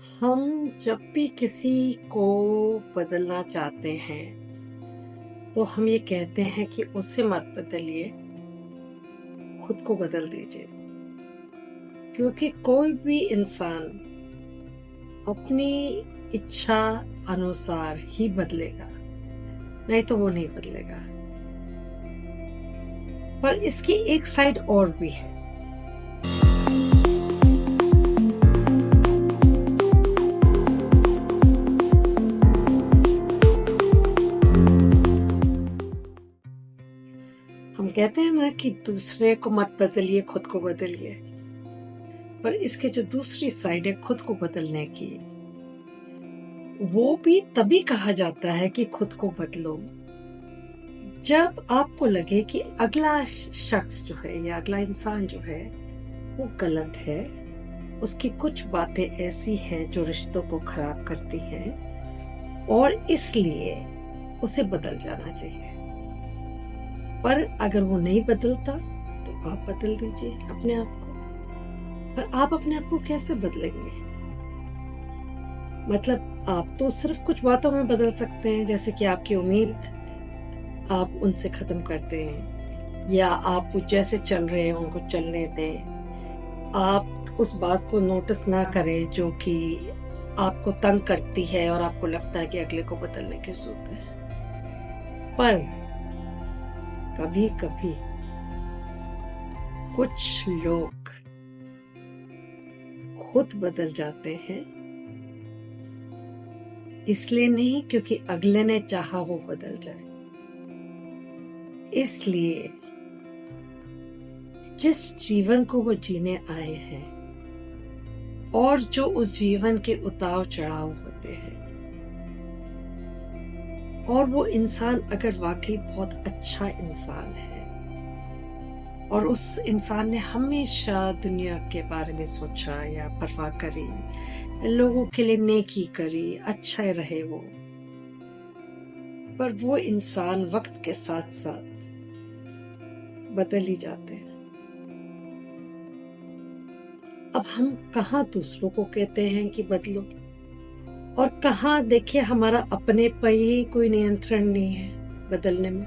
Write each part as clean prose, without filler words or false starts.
हम जब भी किसी को बदलना चाहते हैं तो हम ये कहते हैं कि उसे मत बदलिए, खुद को बदल दीजिए। क्योंकि कोई भी इंसान अपनी इच्छा अनुसार ही बदलेगा, नहीं तो वो नहीं बदलेगा। पर इसकी एक साइड और भी है। हम कहते हैं ना कि दूसरे को मत बदलिए, खुद को बदलिए। पर इसके जो दूसरी साइड है खुद को बदलने की, वो भी तभी कहा जाता है कि खुद को बदलो जब आपको लगे कि अगला शख्स जो है या अगला इंसान जो है वो गलत है। उसकी कुछ बातें ऐसी हैं जो रिश्तों को खराब करती हैं और इसलिए उसे बदल जाना चाहिए। पर अगर वो नहीं बदलता तो आप बदल दीजिए अपने आप को। पर आप अपने आप को कैसे बदलेंगे? मतलब आप तो सिर्फ कुछ बातों में बदल सकते हैं, जैसे कि आपकी उम्मीद आप उनसे खत्म करते हैं, या आप जैसे चल रहे हैं उनको चलने दें। आप उस बात को नोटिस ना करें जो कि आपको तंग करती है और आपको लगता है कि अगले को बदलने की जरूरत है। पर कभी कभी कुछ लोग खुद बदल जाते हैं, इसलिए नहीं क्योंकि अगले ने चाहा वो बदल जाए। इसलिए जिस जीवन को वो जीने आए हैं और जो उस जीवन के उतार चढ़ाव होते हैं, और वो इंसान अगर वाकई बहुत अच्छा इंसान है और उस इंसान ने हमेशा दुनिया के बारे में सोचा या परवाह करी, लोगों के लिए नेकी करी, अच्छा रहे वो, पर वो इंसान वक्त के साथ साथ बदल ही जाते हैं। अब हम कहाँ दूसरों को कहते हैं कि बदलो, और कहाँ देखिए हमारा अपने पर ही कोई नियंत्रण नहीं है बदलने में।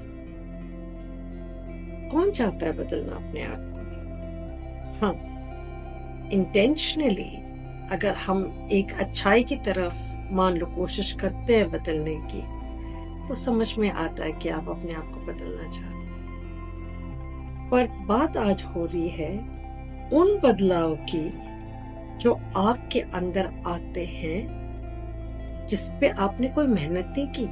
कौन चाहता है बदलना अपने आप को? हाँ, इंटेंशनली अगर हम एक अच्छाई की तरफ मान लो कोशिश करते हैं बदलने की, तो समझ में आता है कि आप अपने आप को बदलना चाहते हैं। पर बात आज हो रही है उन बदलाव की जो आपके अंदर आते हैं, जिसपे आपने कोई मेहनत नहीं की,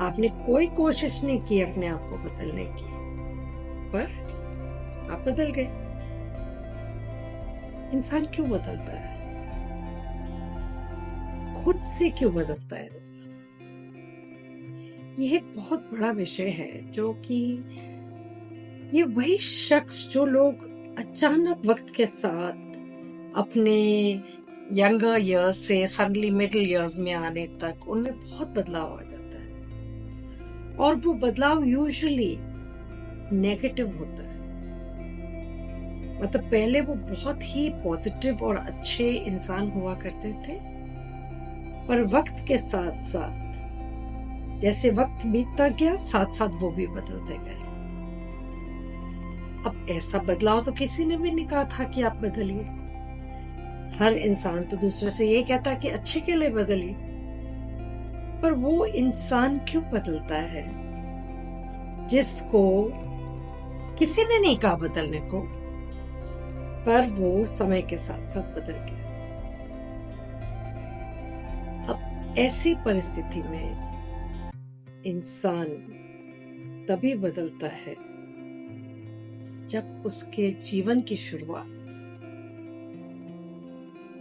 आपने कोई कोशिश नहीं की अपने आप को बदलने की, पर आप बदल गए। इंसान क्यों बदलता है? खुद से क्यों बदलता है इंसान? यह एक बहुत बड़ा विषय है, जो कि ये वही शख्स जो लोग अचानक वक्त के साथ अपने यंगर ईयर्स से सडनली मिडिल ईयर्स में आने तक उनमें बहुत बदलाव आ जाता है, और वो बदलाव यूजुअली नेगेटिव होता है। मतलब पहले वो बहुत ही पॉजिटिव और अच्छे इंसान हुआ करते थे, पर वक्त के साथ साथ जैसे वक्त बीतता गया साथ साथ वो भी बदलते गए। अब ऐसा बदलाव तो किसी ने भी नहीं कहा था कि आप बदलिए। हर इंसान तो दूसरे से ये कहता है कि अच्छे के लिए बदलिए। पर वो इंसान क्यों बदलता है जिसको किसी ने नहीं कहा बदलने को, पर वो समय के साथ साथ बदल गया? अब ऐसी परिस्थिति में इंसान तभी बदलता है जब उसके जीवन की शुरुआत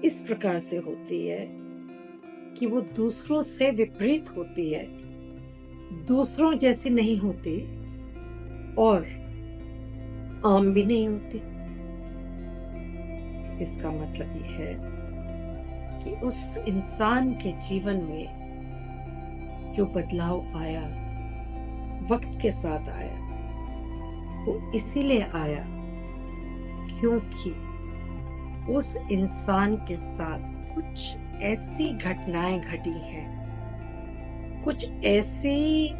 इस प्रकार से होती है कि वो दूसरों से विपरीत होती है, दूसरों जैसी नहीं होती और आम भी नहीं होती। इसका मतलब ये है कि उस इंसान के जीवन में जो बदलाव आया, वक्त के साथ आया, वो इसीलिए आया क्योंकि उस इंसान के साथ कुछ ऐसी घटनाएं घटी हैं, कुछ ऐसी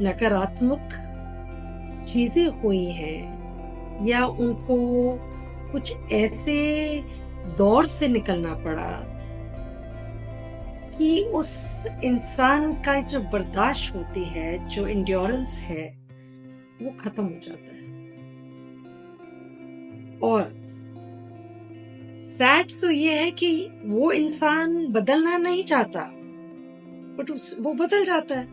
नकारात्मक चीजें हुई हैं, या उनको कुछ ऐसे दौर से निकलना पड़ा कि उस इंसान का जो बर्दाश्त होती है, जो इंड्योरेंस है, वो खत्म हो जाता है। और सैड तो ये है कि वो इंसान बदलना नहीं चाहता, बट वो बदल जाता है।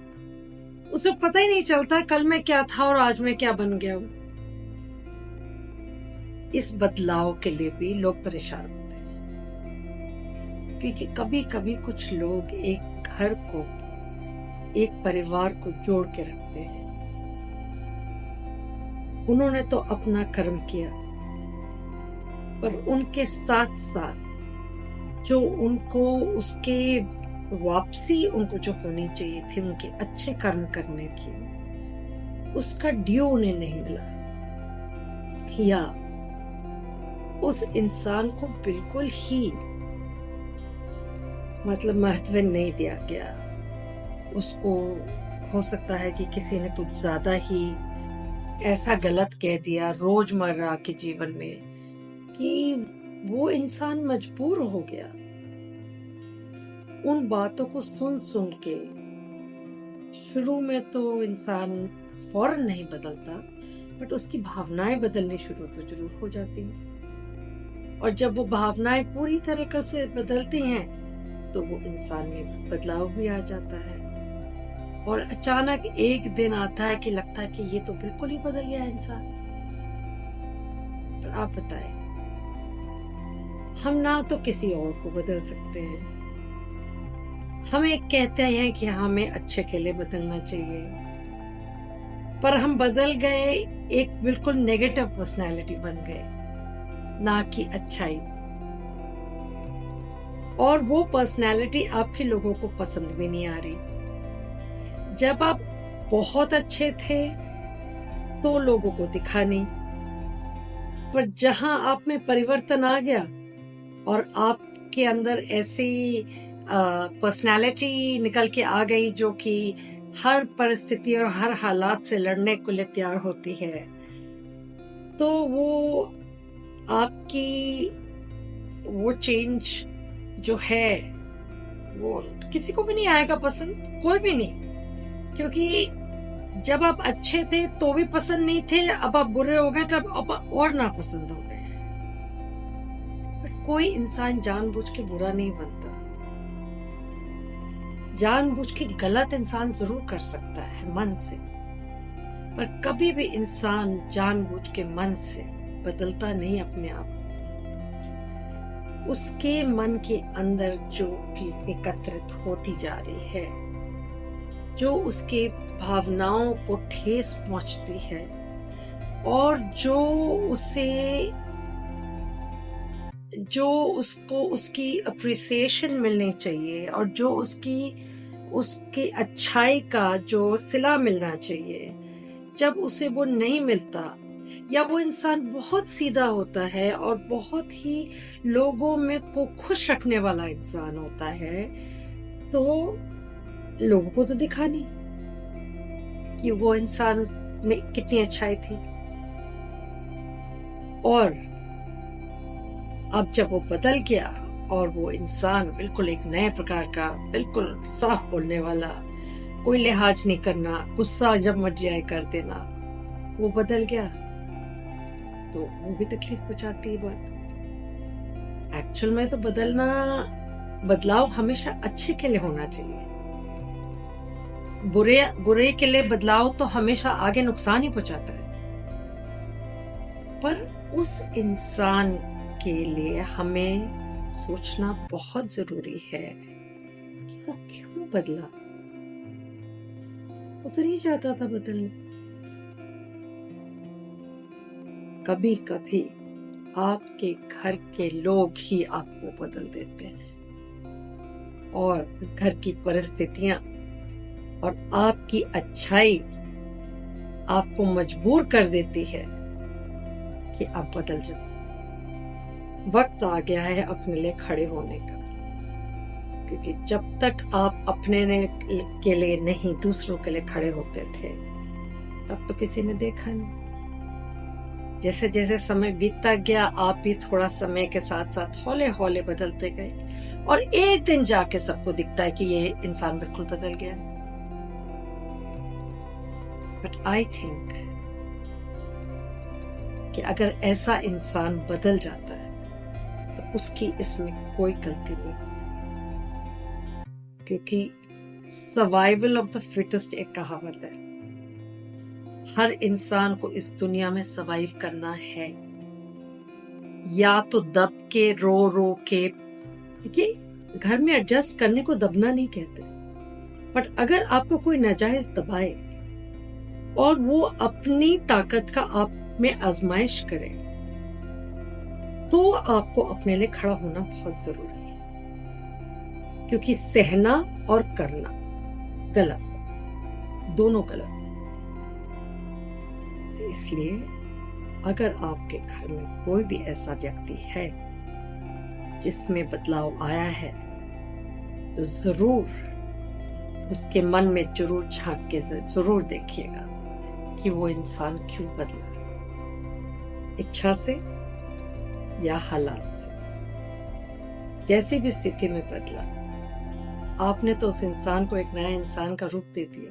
उसे पता ही नहीं चलता कल मैं क्या था और आज मैं क्या बन गया हूं। इस बदलाव के लिए भी लोग परेशान होते हैं, क्योंकि कभी कभी कुछ लोग एक घर को, एक परिवार को जोड़ के रखते हैं। उन्होंने तो अपना कर्म किया, पर उनके साथ साथ जो उनको उसके वापसी उनको जो होनी चाहिए थी, उनके अच्छे कर्म करने की, उसका ड्यू उन्हें नहीं मिला, या उस इंसान को बिल्कुल ही मतलब महत्व नहीं दिया गया। उसको हो सकता है कि किसी ने कुछ ज्यादा ही ऐसा गलत कह दिया रोजमर्रा के जीवन में कि वो इंसान मजबूर हो गया उन बातों को सुन सुन के। शुरू में तो इंसान फौरन नहीं बदलता, बट उसकी भावनाएं बदलनी शुरू तो जरूर हो जाती हैं। और जब वो भावनाएं पूरी तरीके से बदलती हैं, तो वो इंसान में बदलाव भी आ जाता है। और अचानक एक दिन आता है कि लगता है कि ये तो बिल्कुल ही बदल गया इंसान। पर आप बताएं, हम ना तो किसी और को बदल सकते हैं, हमें कहते हैं कि हमें अच्छे के लिए बदलना चाहिए, पर हम बदल गए, एक बिल्कुल नेगेटिव पर्सनैलिटी बन गए, ना कि अच्छाई। और वो पर्सनैलिटी आपके लोगों को पसंद भी नहीं आ रही। जब आप बहुत अच्छे थे तो लोगों को दिखा नहीं, पर जहां आप में परिवर्तन आ गया और आपके अंदर ऐसी पर्सनालिटी निकल के आ गई जो कि हर परिस्थिति और हर हालात से लड़ने के लिए तैयार होती है, तो वो आपकी वो चेंज जो है वो किसी को भी नहीं आएगा पसंद, कोई भी नहीं। क्योंकि जब आप अच्छे थे तो भी पसंद नहीं थे, अब आप बुरे हो गए तब अब और नापसंद हो गए। पर कोई इंसान जानबूझ के बुरा नहीं बनता। जानबूझ के गलत इंसान जरूर कर सकता है मन से, पर कभी भी इंसान जानबूझ के मन से बदलता नहीं अपने आप। उसके मन के अंदर जो चीज एकत्रित होती जा रही है, जो उसके भावनाओं को ठेस पहुंचती है, और जो उसको उसकी अप्रिसिएशन मिलनी चाहिए, और जो उसकी अच्छाई का जो सिला मिलना चाहिए, जब उसे वो नहीं मिलता, या वो इंसान बहुत सीधा होता है और बहुत ही लोगों में को खुश रखने वाला इंसान होता है, तो लोगों को तो दिखा नहीं कि वो इंसान में कितनी अच्छाई थी। और अब जब वो बदल गया और वो इंसान बिल्कुल एक नए प्रकार का, बिल्कुल साफ बोलने वाला, कोई लिहाज नहीं करना, गुस्सा जब मर्जी आए कर देना, वो बदल गया, तो वो भी तकलीफ पहुंचाती है बात। एक्चुअल में तो बदलाव हमेशा अच्छे के लिए होना चाहिए। बुरे के लिए बदलाव तो हमेशा आगे नुकसान ही पहुंचाता है। पर उस इंसान के लिए हमें सोचना बहुत जरूरी है कि वो क्यों बदला। वो तो नहीं चाहता था बदलने। कभी कभी आपके घर के लोग ही आपको बदल देते हैं, और घर की परिस्थितियां और आपकी अच्छाई आपको मजबूर कर देती है कि आप बदल जाओ। वक्त आ गया है अपने लिए खड़े होने का। क्योंकि जब तक आप के लिए नहीं दूसरों के लिए खड़े होते थे तब तो किसी ने देखा नहीं। जैसे जैसे समय बीतता गया आप भी थोड़ा समय के साथ साथ हौले हौले बदलते गए और एक दिन जाके सबको दिखता है कि ये इंसान बिल्कुल बदल गया। बट आई थिंक कि अगर ऐसा इंसान बदल जाता है तो उसकी इसमें कोई गलती नहीं होती, क्योंकि सर्वाइवल ऑफ द फिटेस्ट एक कहावत है। हर इंसान को इस दुनिया में सर्वाइव करना है, या तो दब के रो के। देखिए, घर में एडजस्ट करने को दबना नहीं कहते, बट अगर आपको कोई नाजायज दबाए और वो अपनी ताकत का आप में आजमाइश करे तो आपको अपने लिए खड़ा होना बहुत जरूरी है, क्योंकि सहना और करना गलत, दोनों गलत। इसलिए अगर आपके घर में कोई भी ऐसा व्यक्ति है जिसमें बदलाव आया है तो जरूर उसके मन में जरूर झांक के जरूर देखिएगा कि वो इंसान क्यों बदला, इच्छा से या हालात से। जैसी भी स्थिति में बदला, आपने तो उस इंसान को एक नया इंसान का रूप दे दिया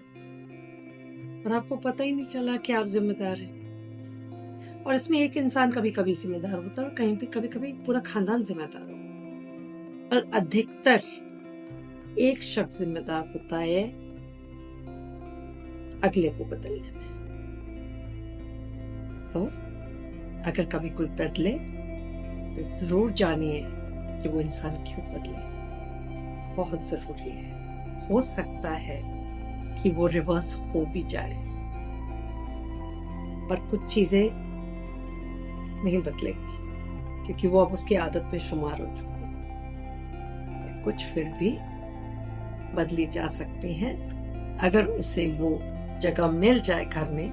और आपको पता ही नहीं चला कि आप जिम्मेदार हैं। और इसमें एक इंसान कभी कभी जिम्मेदार होता है और कहीं भी कभी कभी पूरा खानदान जिम्मेदार होता है, और अधिकतर एक शख्स जिम्मेदार होता है अगले को बदलने में। अगर कभी कोई बदले तो जरूर जानिए कि वो इंसान क्यों बदले, बहुत जरूरी है। हो सकता है कि वो रिवर्स हो भी जाए, पर कुछ चीजें नहीं बदलेगी क्योंकि वो अब उसकी आदत में शुमार हो चुकी है। कुछ फिर भी बदली जा सकती हैं अगर उसे वो जगह मिल जाए घर में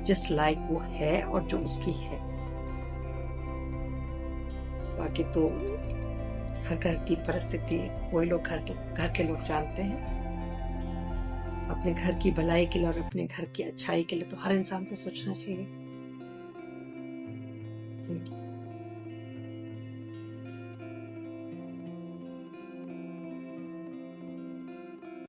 जिस लायक वो है और जो उसकी है। बाकी तो हर घर की परिस्थिति वही लोग घर के लोग जानते हैं। अपने घर की भलाई के लिए और अपने घर की अच्छाई के लिए तो हर इंसान को सोचना चाहिए।